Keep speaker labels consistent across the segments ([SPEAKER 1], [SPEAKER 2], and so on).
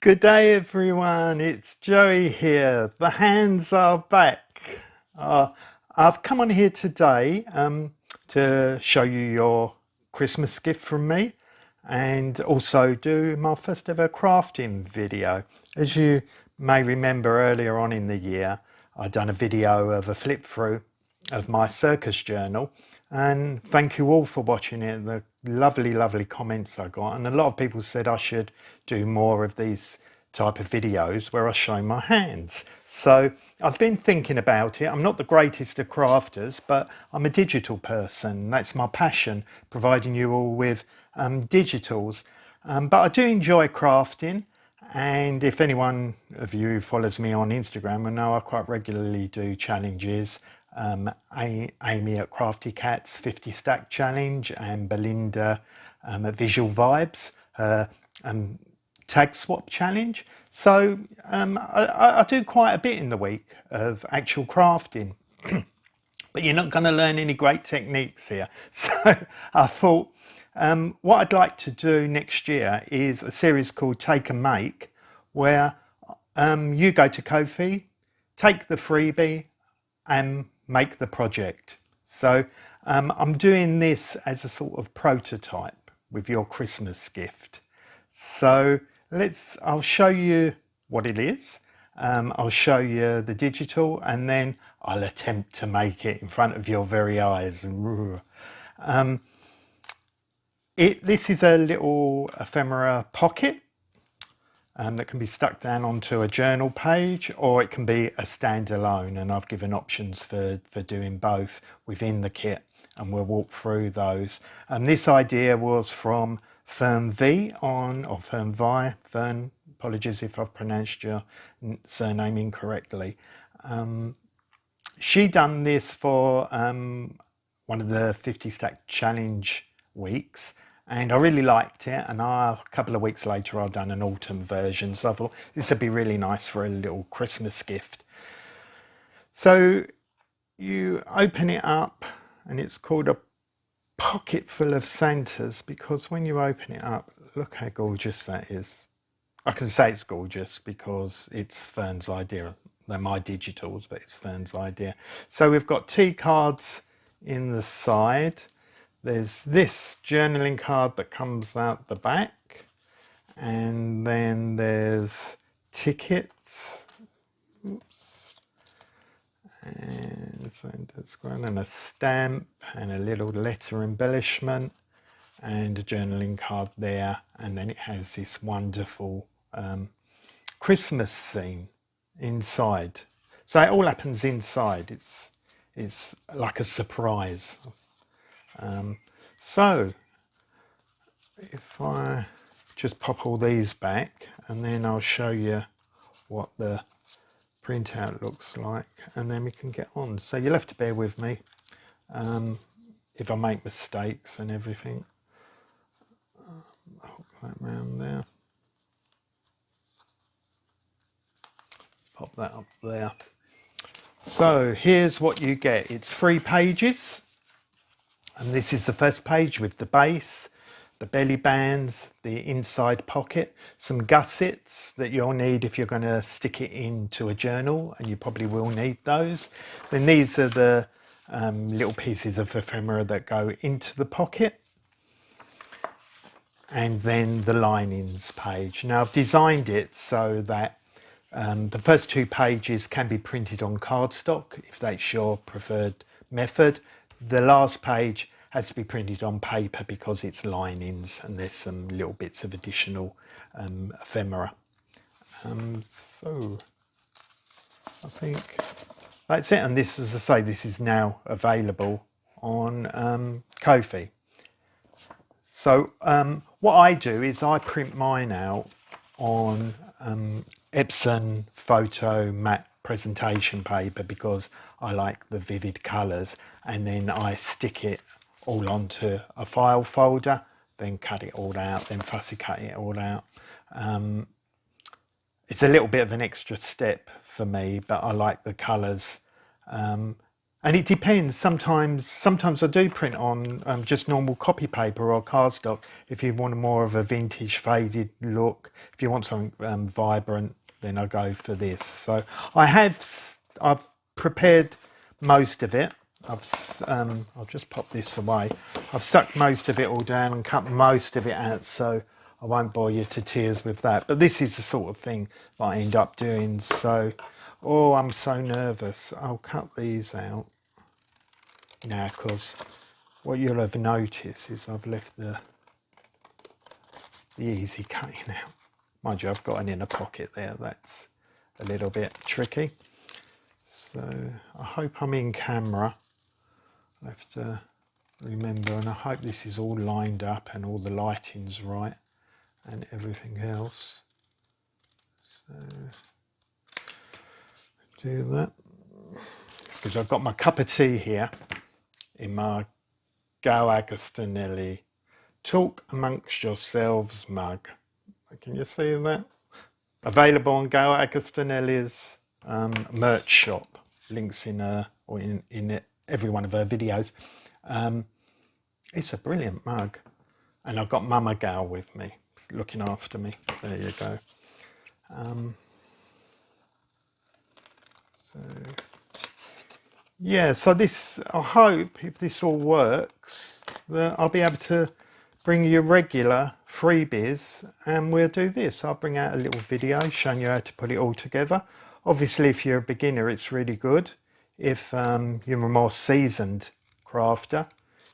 [SPEAKER 1] Good day, everyone. It's Joey here. The hands are back. Uh, I've come on here today to show you your Christmas gift from me and also do my first ever crafting video. As you may remember earlier on in the year, I'd done a video of a flip through of my circus journal, and thank you all for watching it. The lovely comments I got, and a lot of people said I should do more of these type of videos where I show my hands. So I've been thinking about it. I'm not the greatest of crafters, but I'm a digital person. That's my passion, providing you all with digitals. But I do enjoy crafting, and if anyone of you follows me on Instagram will know I quite regularly do challenges. Amy at Crafty Cats 50 Stack Challenge, and Belinda at Visual Vibes Tag Swap Challenge. So I do quite a bit in the week of actual crafting, but you're not going to learn any great techniques here. So I thought what I'd like to do next year is a series called Take and Make, where you go to Ko-Fi, take the freebie and make the project. So I'm doing this as a sort of prototype with your Christmas gift. So I'll show you what it is. I'll show you the digital, and then I'll attempt to make it in front of your very eyes. This is a little ephemera pocket that can be stuck down onto a journal page, or it can be a standalone, and I've given options for doing both within the kit, and we'll walk through those. This idea was from Fern V or Fern Vi. Fern, apologies if I've pronounced your surname incorrectly. She done this for one of the 50 Stack Challenge weeks, and I really liked it, and a couple of weeks later I've done an autumn version, so I thought this would be really nice for a little Christmas gift. So you open it up, and it's called a pocket full of Santas, because when you open it up, look how gorgeous that is. I can say it's gorgeous because it's Fern's idea. They're my digitals, but it's Fern's idea. So we've got tea cards in the side. There's this journaling card that comes out the back, and then there's tickets. Oops. And Santa's and a stamp and a little letter embellishment and a journaling card there, and then it has this wonderful Christmas scene inside. So it all happens inside. It's like a surprise. So if I just pop all these back, and then I'll show you what the printout looks like, and then we can get on. So you'll have to bear with me if I make mistakes and everything. Hook that round there. Pop that up there. So here's what you get. It's 3 pages, and this is the first page with the base, the belly bands, the inside pocket, some gussets that you'll need if you're going to stick it into a journal, and you probably will need those. Then these are the little pieces of ephemera that go into the pocket, and then the linings page. Now I've designed it so that the first 2 pages can be printed on cardstock if that's your preferred method. The last page has to be printed on paper because it's linings, and there's some little bits of additional ephemera. So I think that's it, and this, as I say, this is now available on Ko-Fi. So what I do is I print mine out on Epson photo matte presentation paper because I like the vivid colours, and then I stick it all onto a file folder, then cut it all out, then fussy cut it all out. It's a little bit of an extra step for me, but I like the colours, and And it depends. Sometimes I do print on just normal copy paper or cardstock. If you want more of a vintage faded look, if you want something vibrant, then I go for this. So I've prepared most of it. I'll just pop this away. I've stuck most of it all down and cut most of it out, so I won't bore you to tears with that. But this is the sort of thing that I end up doing. So, oh, I'm so nervous. I'll cut these out now, because what you'll have noticed is I've left the easy cutting out. Mind you, I've got an inner pocket there. That's a little bit tricky. So I hope I'm in camera. I have to remember, and I hope this is all lined up and all the lighting's right and everything else. So do that. Because I've got my cup of tea here in my Gayle Agostinelli Talk Amongst Yourselves mug. Can you see that? Available on Gayle Agostinelli's merch shop. Links in every one of her videos. It's a brilliant mug. And I've got Mama Gayle with me, looking after me. There you go. Yeah, so this, I hope, if this all works, that I'll be able to bring you regular freebies, and we'll do this. I'll bring out a little video showing you how to put it all together. Obviously, if you're a beginner, it's really good. If you're a more seasoned crafter,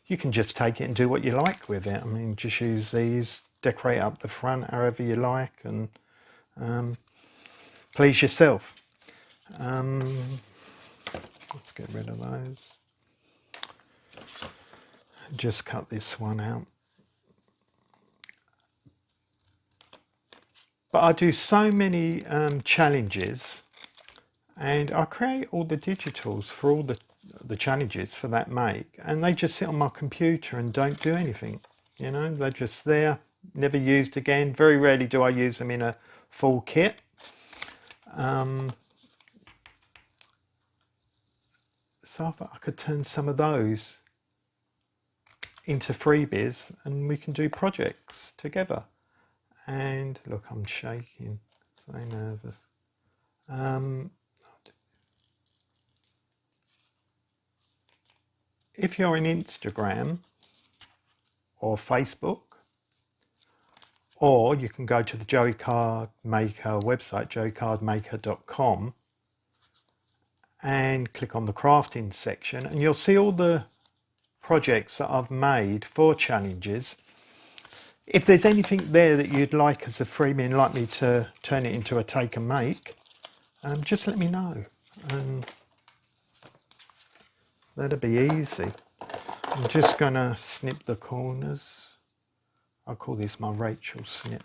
[SPEAKER 1] you can just take it and do what you like with it. I mean, just use these, decorate up the front however you like, and please yourself. Let's get rid of those. Just cut this one out. But I do so many challenges, and I create all the digitals for all the challenges for that make, and they just sit on my computer and don't do anything. You know, they're just there, never used again. Very rarely do I use them in a full kit. So I could turn some of those into freebies and we can do projects together. And look, I'm shaking, so nervous. If you're on Instagram or Facebook, or you can go to the Joey Card Maker website, joeycardmaker.com, and click on the crafting section, and you'll see all the projects that I've made for challenges. If there's anything there that you'd like as a freebie and like me to turn it into a take and make, just let me know, and that'll be easy. I'm just going to snip the corners. I'll call this my Rachel snip.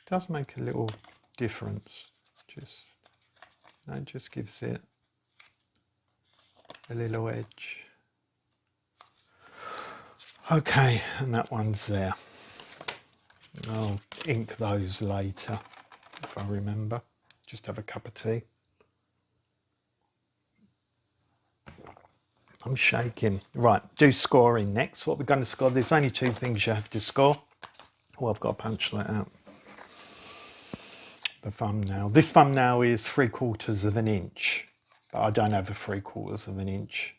[SPEAKER 1] It does make a little difference. It just gives it a little edge. Okay, and that one's there. I'll ink those later if I remember. Just have a cup of tea. I'm shaking. Right, do scoring next. What we're going to score, there's only two things you have to score. Well, I've got to punch that out. The thumbnail. This thumbnail is 3/4 of an inch, but I don't have a 3/4 of an inch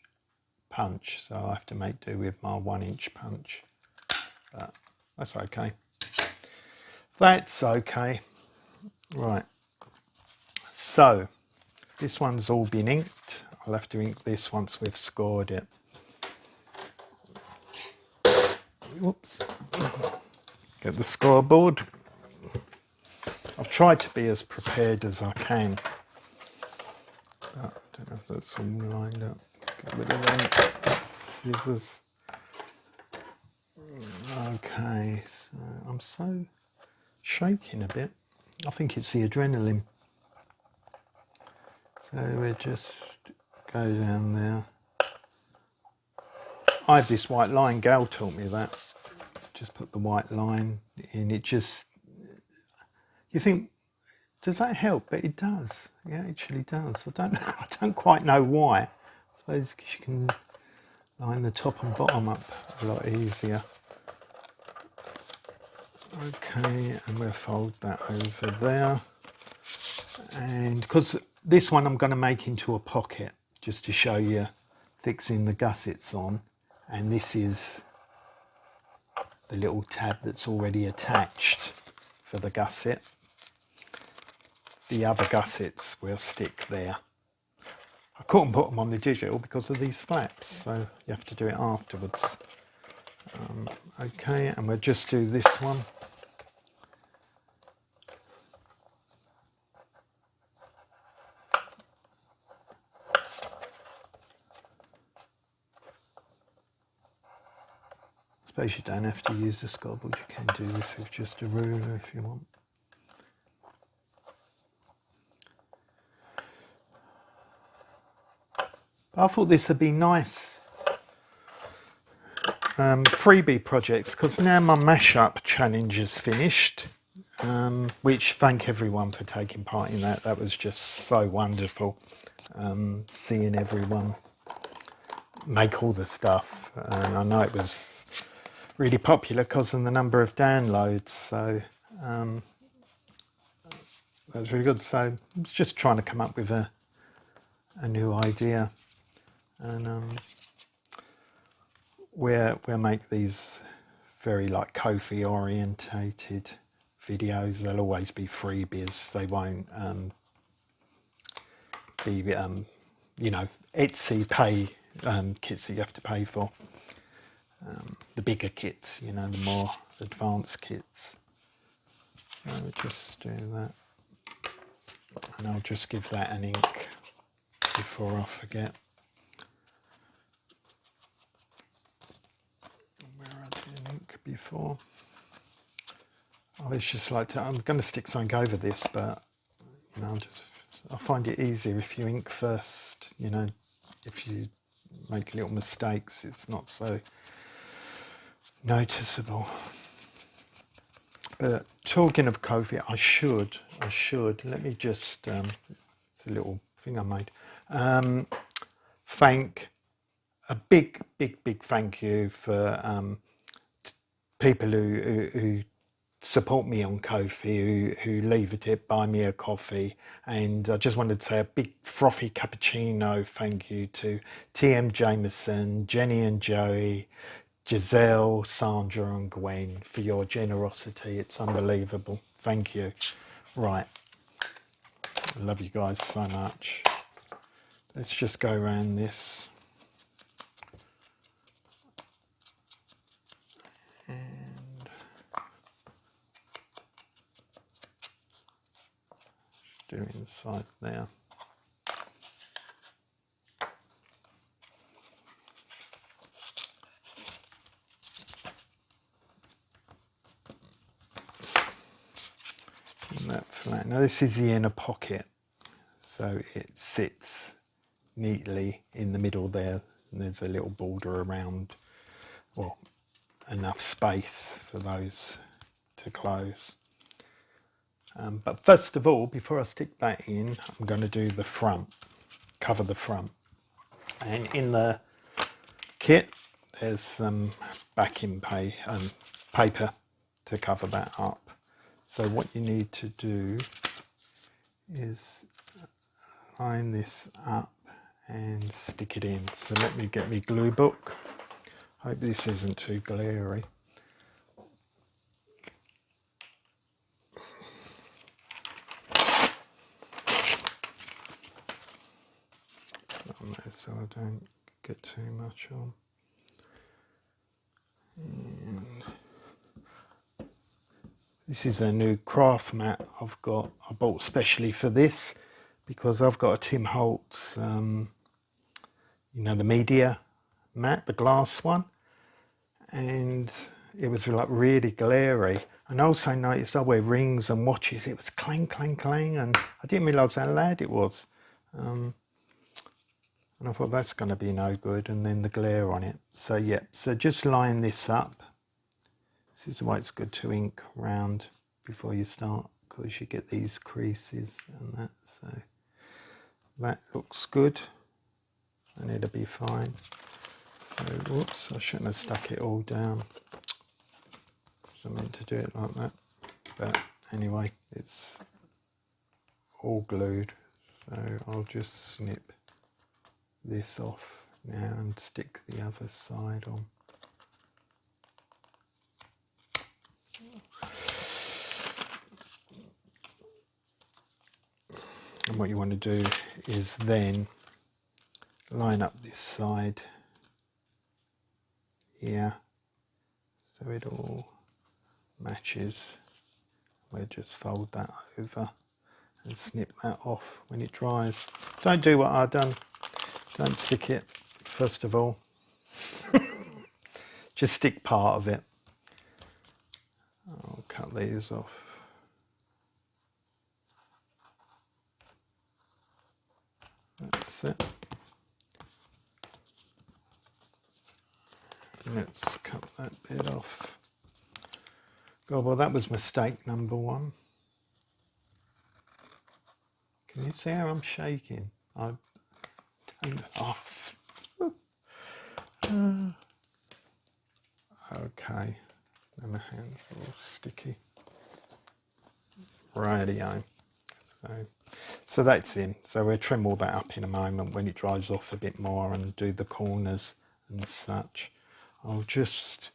[SPEAKER 1] punch, so I have to make do with my 1 inch punch. But that's okay. That's okay. Right. So this one's all been inked. I'll have to ink this once we've scored it. Whoops. Get the scoreboard. I've tried to be as prepared as I can. But I don't know if that's all lined up. Get rid of them. Scissors. Okay, so I'm so shaking a bit. I think it's the adrenaline. So we just go down there. I have this white line, Gayle taught me that. just put the white line in. It just, you think, does that help? But it does. It actually does. I don't quite know why. I suppose because you can line the top and bottom up a lot easier. Okay, and we'll fold that over there. And because this one I'm going to make into a pocket, just to show you fixing the gussets on. And this is the little tab that's already attached for the gusset. The other gussets will stick there. I couldn't put them on the digital because of these flaps, so you have to do it afterwards. Okay, and we'll just do this one. I suppose you don't have to use the scalpel, you can do this with just a ruler if you want. I thought this would be nice freebie projects, because now my mashup challenge is finished, which thank everyone for taking part in that. That was just so wonderful, seeing everyone make all the stuff. And I know it was really popular because of the number of downloads, so that was really good. So I was just trying to come up with a new idea. And we'll make these very like Ko-Fi orientated videos. They'll always be freebies. They won't be you know, Etsy pay kits that you have to pay for. The bigger kits, you know, the more advanced kits. So we'll just do that, and I'll just give that an ink before I forget. Before. I was just like to, I'm going to stick something over this, but you know, I find it easier if you ink first. You know, if you make little mistakes, it's not so noticeable. But talking of Ko-Fi, I should. Let me just. It's a little thing I made. Thank a big thank you for. People who support me on Ko-Fi, who leave a tip, buy me a coffee, and I just wanted to say a big frothy cappuccino thank you to TM Jameson, Jenny and Joey, Giselle, Sandra and Gwen for your generosity. It's unbelievable. Thank you. Right. I love you guys so much. Let's just go around this. Do inside there. And that flat. Now this is the inner pocket, so it sits neatly in the middle there, and there's a little border around, well, enough space for those to close. But first of all, before I stick that in, I'm going to do the front, cover the front. And in the kit, there's some backing paper to cover that up. So what you need to do is line this up and stick it in. So let me get my glue book. Hope this isn't too glary. So I don't get too much on. And this is a new craft mat I bought specially for this, because I've got a Tim Holtz, you know, the media mat, the glass one, and it was like really glary. And I also noticed I wear rings and watches, it was clang, clang, clang, and I didn't realise how loud it was. And I thought that's going to be no good, and then the glare on it. So yeah, so just line this up This is why it's good to ink round before you start, because you get these creases and that. So that looks good and it'll be fine. So whoops, I shouldn't have stuck it all down. I meant to do it like that, but anyway, it's all glued, so I'll just snip this off now and stick the other side on. And what you want to do is then line up this side here so it all matches. We'll just fold that over and snip that off when it dries. Don't do what I've done. Don't stick it first of all. Just stick part of it. I'll cut these off. That's it. Let's cut that bit off. God, well, that was mistake number one. Can you see how I'm shaking? I don't laugh. Okay, and my hands are all sticky. Radio. So that's in. So we'll trim all that up in a moment when it dries off a bit more and do the corners and such. I'll just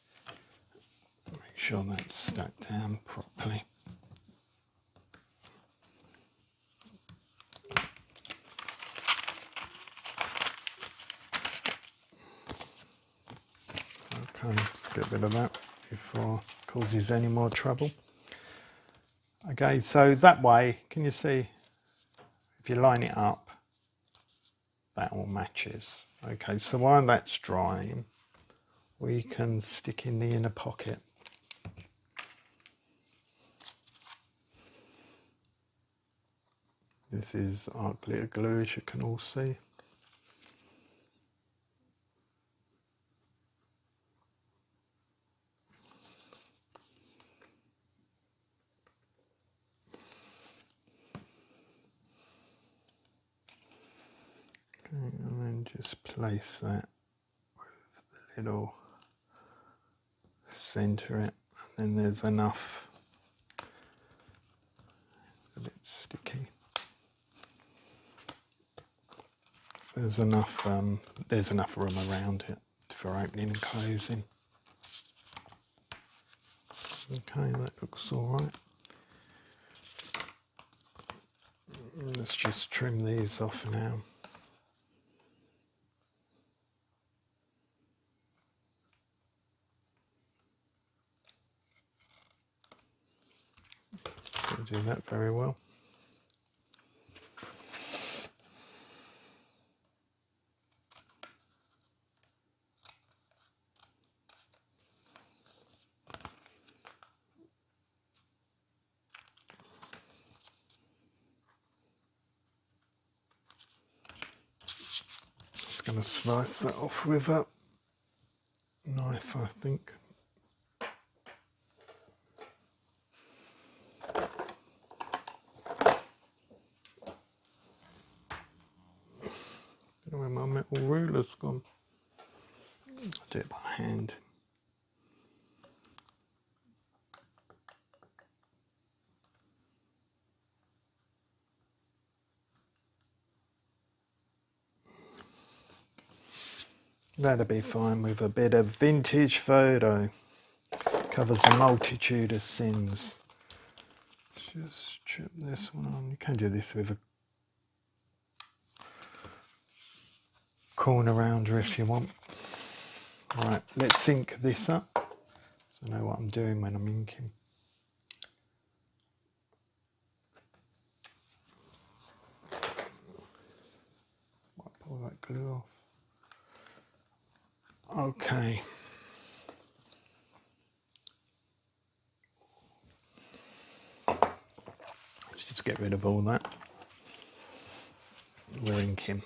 [SPEAKER 1] make sure that's stuck down properly. Okay, let's get rid of that before it causes any more trouble. Okay, so that way, can you see, if you line it up, that all matches. Okay, so while that's drying, we can stick in the inner pocket. This is art glitter glue, as you can all see. Okay, and then just place that with the little centre it, and then there's enough, a bit sticky. There's enough room around it for opening and closing. Okay, that looks all right. Let's just trim these off now. Don't do that very well. Just going to slice that off with a knife, I think. I don't know where my metal ruler's gone. I'll do it by hand. That'll be fine with a bit of vintage photo. Covers a multitude of sins. Just strip this one on. You can do this with a corner rounder if you want. Right, let's ink this up so I know what I'm doing when I'm inking. Wipe all that glue off. Okay. Let's just get rid of all that. We're inking.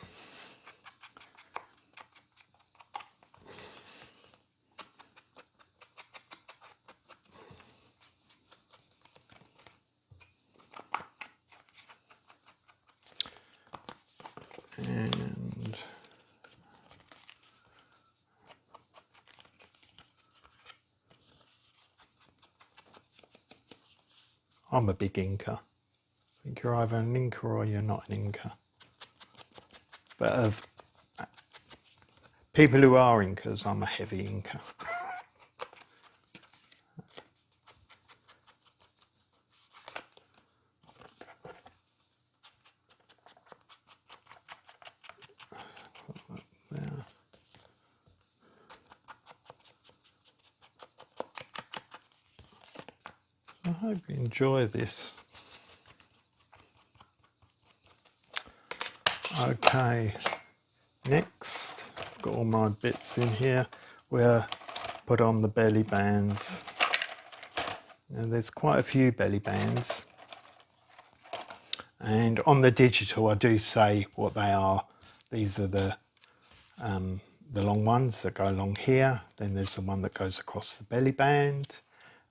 [SPEAKER 1] I'm a big inker. I think you're either an inker or you're not an inker. But of people who are inkers, I'm a heavy inker. There. I hope you enjoy this. Okay, next I've got all my bits in here. We'll put on the belly bands. Now there's quite a few belly bands, and on the digital I do say what they are. These are the long ones that go along here, then there's the one that goes across the belly band,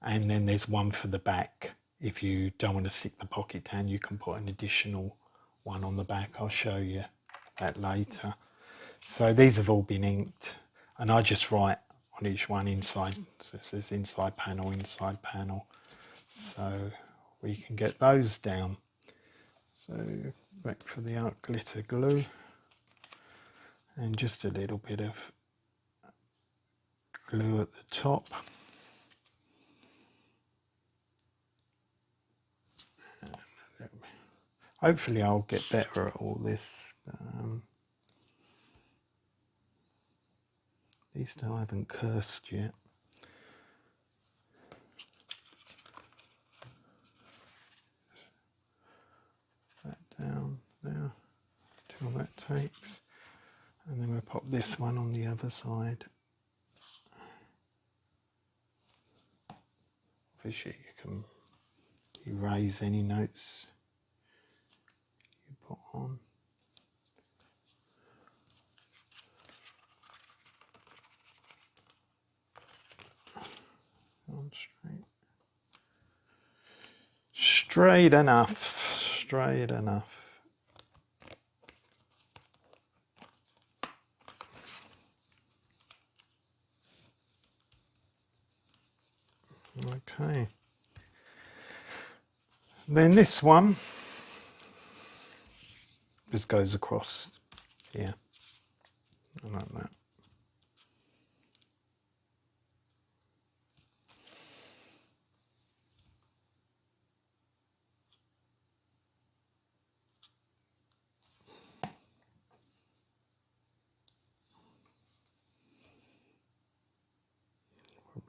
[SPEAKER 1] and then there's one for the back. If you don't want to stick the pocket down, you can put an additional one on the back. I'll show you that later. So these have all been inked, and I just write on each one inside. So it says inside panel, so we can get those down. So back for the art glitter glue, and just a little bit of glue at the top. Hopefully I'll get better at all this. At least I haven't cursed yet. That down there till that takes, and then we'll pop this one on the other side. Obviously you can erase any notes you put on. On straight. Straight enough. Straight enough. Okay. Then this one just goes across here. Like that.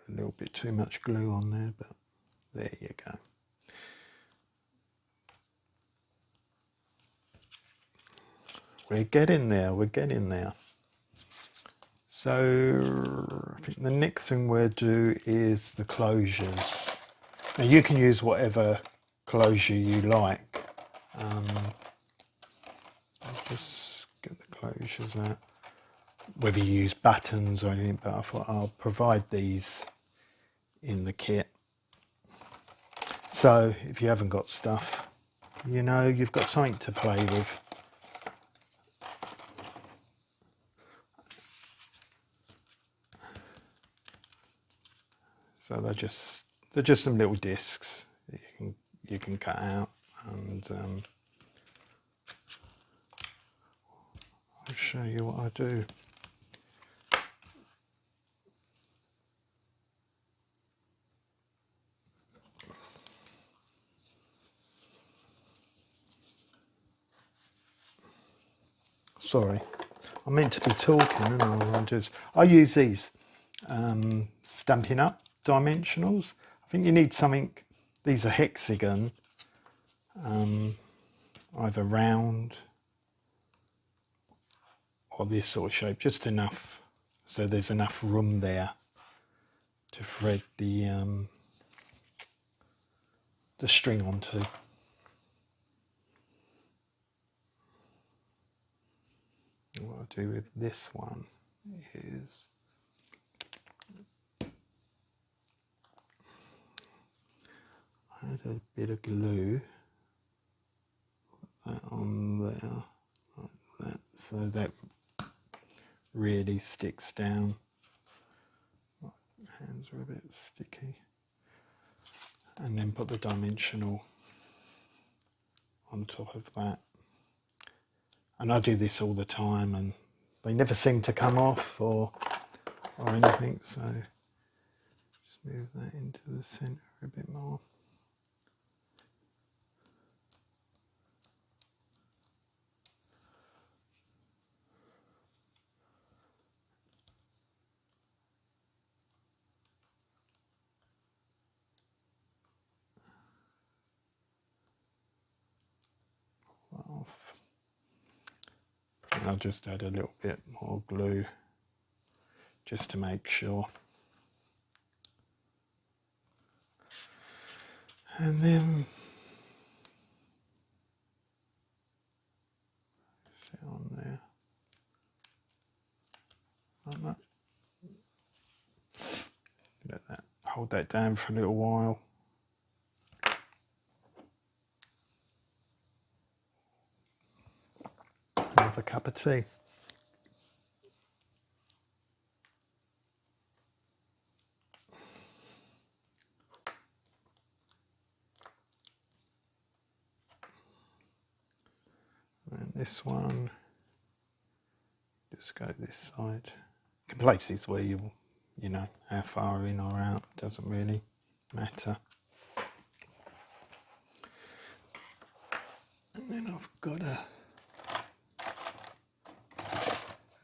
[SPEAKER 1] A little bit too much glue on there, but there you go. We're getting there, we're getting there. So I think the next thing we'll do is the closures. Now you can use whatever closure you like. I'll just get the closures out. Whether you use buttons or anything, but I thought I'll provide these in the kit. So if you haven't got stuff, you know, you've got something to play with. So they're just some little discs that you can cut out, and I'll show you what I do. Sorry, I meant to be talking, and I use these Stampin' Up dimensionals. I think you need something. These are hexagon, either round or this sort of shape, just enough so there's enough room there to thread the string onto. What I'll do with this one is add a bit of glue, put that on there like that, so that really sticks down. My hands are a bit sticky. and then put the dimensional on top of that. And I do this all the time, and they never seem to come off or anything, so just move that into the centre a bit more. Off. And I'll just add a little bit more glue just to make sure. And then sit on there like that. Let that hold that down for a little while. Another cup of tea. And this one, just go this side. You can place these where you know, how far in or out, doesn't really matter. And then I've got a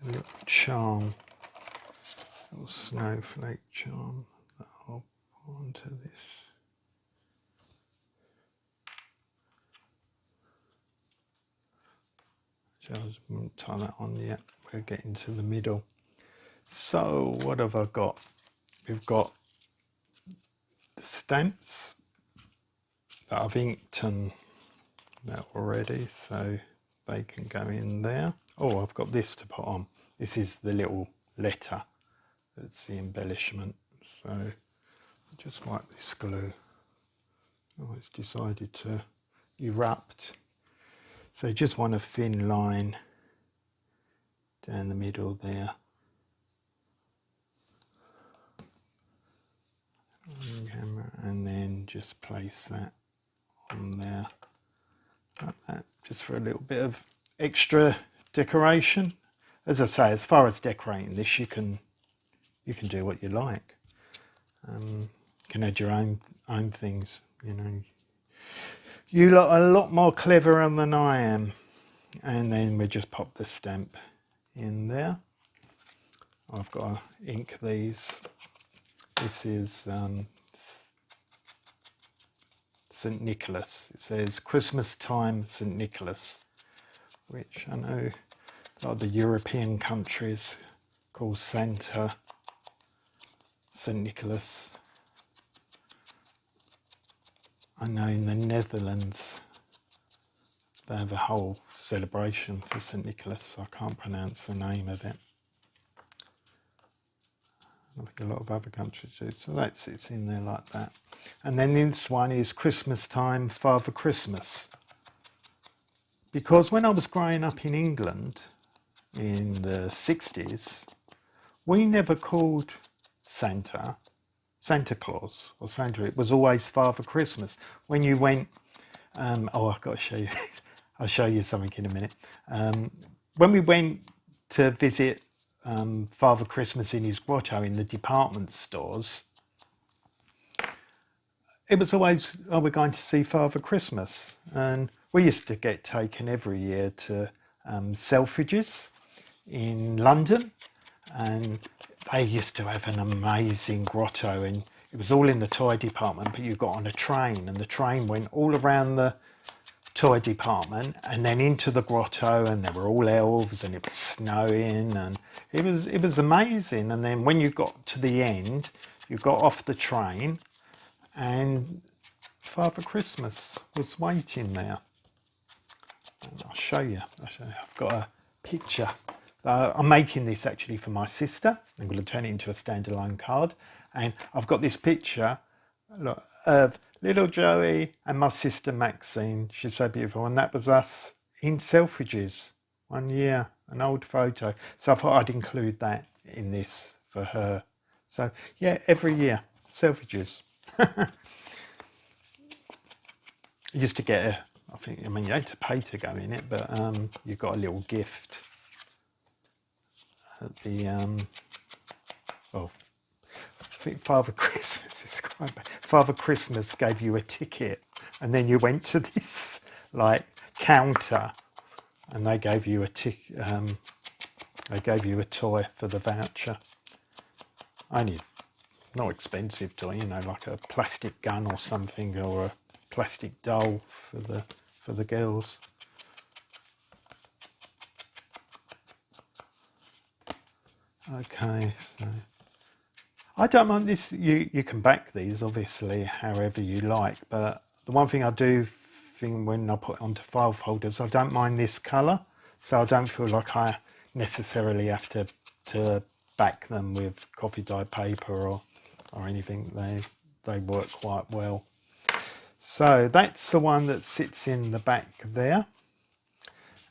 [SPEAKER 1] little charm, a little snowflake charm that I'll put onto this. I won't tie that on yet, we're getting to the middle. So what have I got? We've got the stamps that I've inked and that already, so they can go in there. Oh, I've got this to put on. This is the little letter, that's the embellishment. So I'll just wipe this glue. Oh, it's decided to erupt. So you just want a thin line down the middle there. On camera, and then just place that on there like that, just for a little bit of extra decoration. As I say, as far as decorating this, you can do what you like. You can add your own things, you know. You lot are a lot more cleverer than I am. And then we just pop the stamp in there. I've got to ink these. This is St. Nicholas. It says Christmas time St. Nicholas, which I know a lot of the European countries call Santa St. Nicholas. I know in the Netherlands they have a whole celebration for St. Nicholas. I can't pronounce the name of it. I think a lot of other countries do. So it's in there like that. And then this one is Christmas time, Father Christmas. Because when I was growing up in England in the 60s, we never called Santa Claus or Santa. It was always Father Christmas. When you went, oh, I've got to show you. I'll show you something in a minute. When we went to visit Father Christmas in his grotto in the department stores, it was always, oh, we're going to see Father Christmas. And we used to get taken every year to Selfridges in London, and they used to have an amazing grotto, and it was all in the toy department, but you got on a train, and the train went all around the toy department and then into the grotto, and there were all elves and it was snowing, and it was amazing. And then when you got to the end, you got off the train and Father Christmas was waiting there. And I'll show you. I've got a picture. I'm making this actually for my sister. I'm going to turn it into a standalone card, and I've got this picture, look, of little Joey and my sister Maxine. She's so beautiful, and that was us in Selfridges one year, an old photo. So I thought I'd include that in this for her. So yeah, every year, Selfridges. You used to get a, I mean, you had to pay to go in it, but you got a little gift at the, well, I think Father Christmas is quite bad. Father Christmas gave you a ticket, and then you went to this like counter, and they gave you a ticket. They gave you a toy for the voucher. Only not expensive toy, you know, like a plastic gun or something, or a plastic doll for the girls. Okay, so I don't mind this. You can back these obviously however you like, but the one thing I do think when I put it onto file folders, I don't mind this colour, so I don't feel like I necessarily have to back them with coffee dye paper or anything. They work quite well. So that's the one that sits in the back there,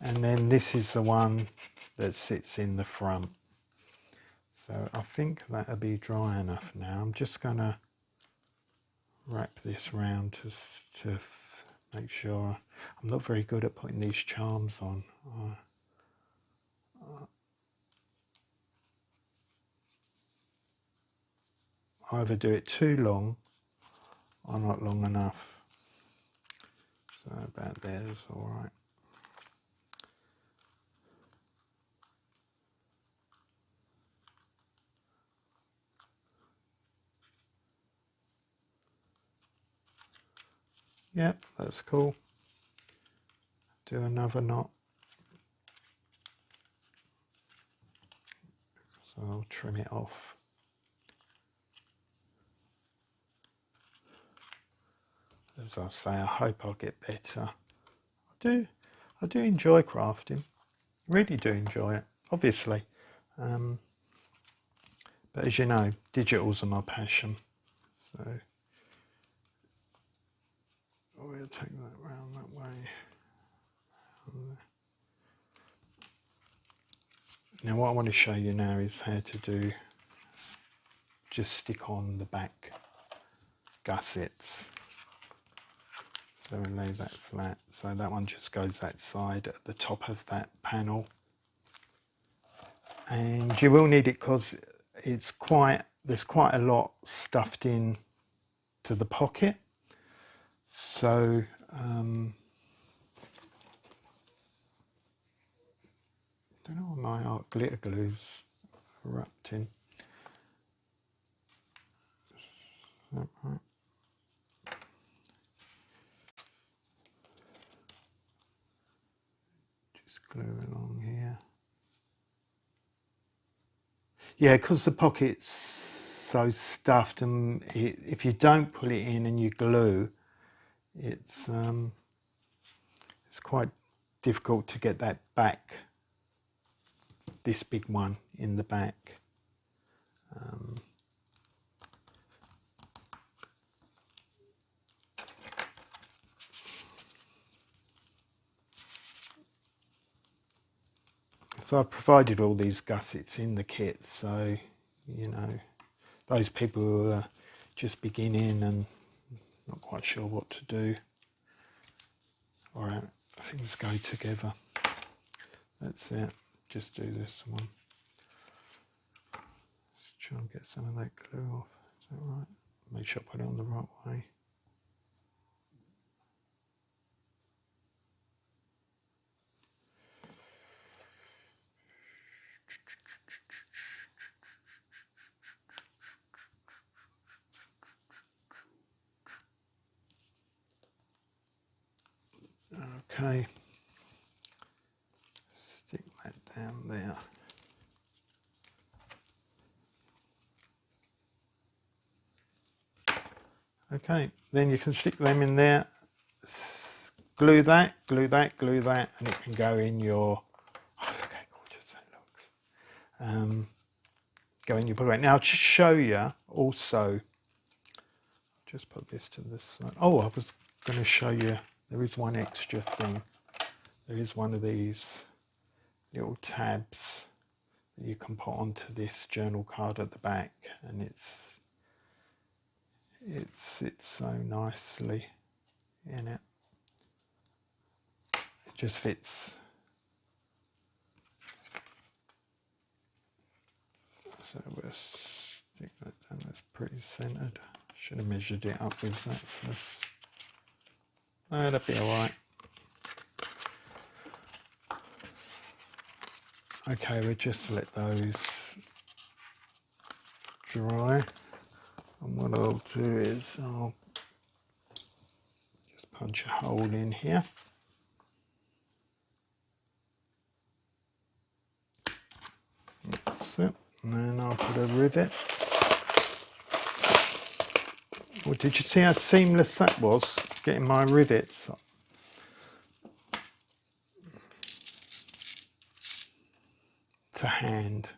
[SPEAKER 1] and then this is the one that sits in the front. So I think that'll be dry enough now. I'm just going to wrap this round to make sure. I'm not very good at putting these charms on. I either do it too long or not long enough. So about there's all right. Yep, that's cool. Do another knot. So I'll trim it off. As I say, I hope I'll get better. I do enjoy crafting. Really do enjoy it, obviously. But as you know, digitals are my passion. So we'll take that round that way. Now what I want to show you now is how to do, just stick on the back gussets. So we'll lay that flat. So that one just goes that side at the top of that panel. And you will need it because there's quite a lot stuffed in to the pocket. So I don't know why my art glitter glue's erupting. Right. Just glue along here. Yeah, because the pocket's so stuffed, and if you don't put it in and you glue, it's quite difficult to get that back, this big one in the back. So I've provided all these gussets in the kit, so you know, those people who are just beginning and not quite sure what to do, or things go together. That's it. Just do this one. Let's try and get some of that glue off. Is that right? Make sure I put it on the right way. Okay. Stick that down there. Okay, then you can stick them in there, glue that, glue that, glue that, and it can go in your, oh, look how gorgeous that looks. Go in your pocket. Now to show you also, just put this to this side. Oh, I was going to show you, there is one extra thing. There is one of these little tabs that you can put onto this journal card at the back, and it sits so nicely in it. just fits. So we'll stick that down, that's pretty centered. Should have measured it up with that first. No, that'd be alright. Okay, we'll just let those dry. And what I'll do is I'll just punch a hole in here. That's it. And then I'll put a rivet. Well, did you see how seamless that was, getting my rivets? To hand.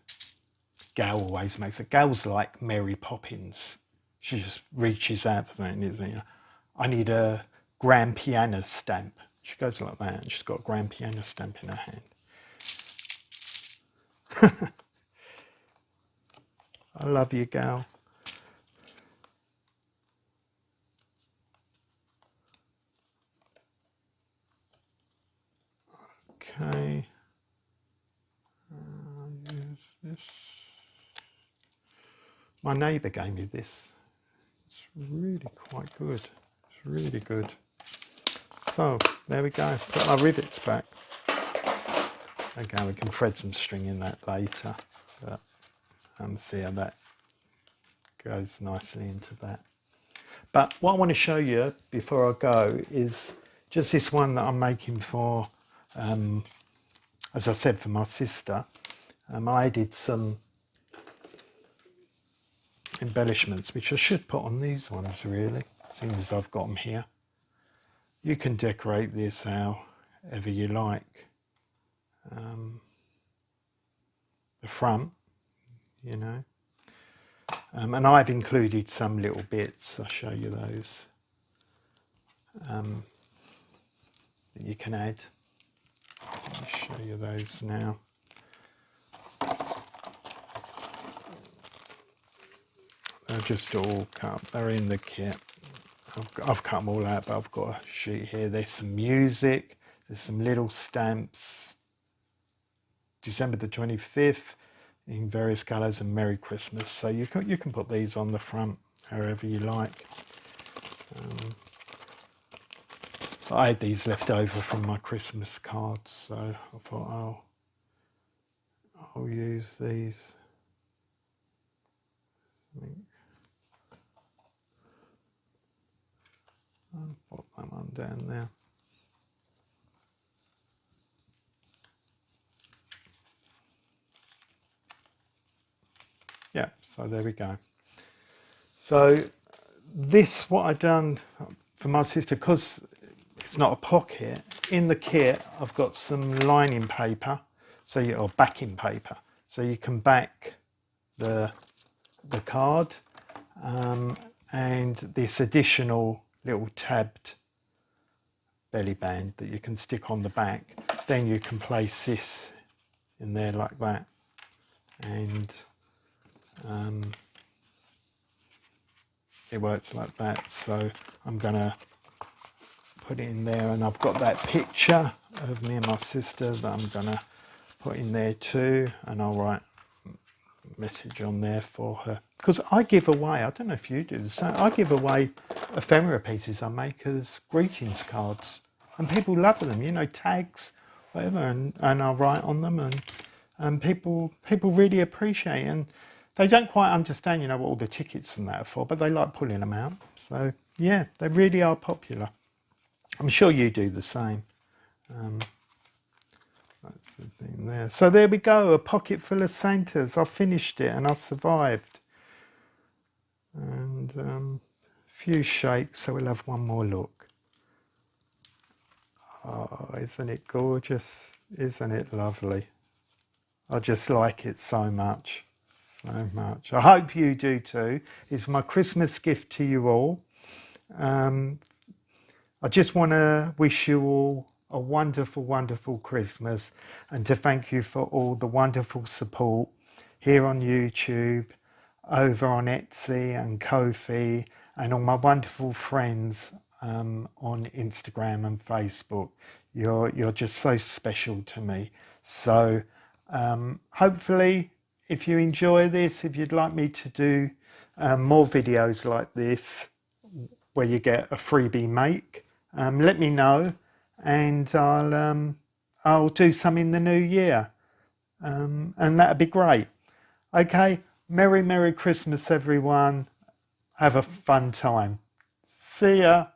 [SPEAKER 1] Gayle always makes it. Gayle's like Mary Poppins. She just reaches out for something, isn't it? I need a grand piano stamp. She goes like that, and she's got a grand piano stamp in her hand. I love you, Gayle. Okay. Use this. My neighbour gave me this. It's really quite good. It's really good. So there we go. Put my rivets back. Okay, we can thread some string in that later. But see how that goes nicely into that. But what I want to show you before I go is just this one that I'm making for, as I said, for my sister. I added some embellishments, which I should put on these ones really, seeing as I've got them here. You can decorate this however you like. The front, you know. And I've included some little bits, I'll show you those, that you can add. I'll show you those now. They're just all cut, they're in the kit. I've cut them all out, but I've got a sheet here. There's some music, there's some little stamps. December the 25th in various colours and Merry Christmas. So you can put these on the front however you like. I had these left over from my Christmas cards, so I thought I'll use these. I'll put that one down there. Yeah, so there we go. So this, what I've done for my sister, because it's not a pocket, in the kit I've got some lining paper, or backing paper, so you can back the card, and this additional little tabbed belly band that you can stick on the back. Then you can place this in there like that, and it works like that. So I'm gonna put it in there, and I've got that picture of me and my sister that I'm gonna put in there too, and I'll write a message on there for her, because I give away, I don't know if you do the same, I give away ephemera pieces I make as greetings cards, and people love them, you know, tags, whatever, and I'll write on them, and people really appreciate it, and they don't quite understand, you know, what all the tickets and that are for, but they like pulling them out. So yeah, they really are popular. I'm sure you do the same. That's the thing there. So there we go, a pocket full of Santas. I finished it and I survived. And a few shakes, so we'll have one more look. Oh, isn't it gorgeous? Isn't it lovely? I just like it so much. So much. I hope you do too. It's my Christmas gift to you all. I just want to wish you all a wonderful, wonderful Christmas, and to thank you for all the wonderful support here on YouTube, over on Etsy and Ko-Fi, and all my wonderful friends on Instagram and Facebook. You're just so special to me. So hopefully, if you enjoy this, if you'd like me to do more videos like this, where you get a freebie make, let me know, and I'll do some in the new year, and that'd be great. Okay, Merry Christmas, everyone. Have a fun time. See ya.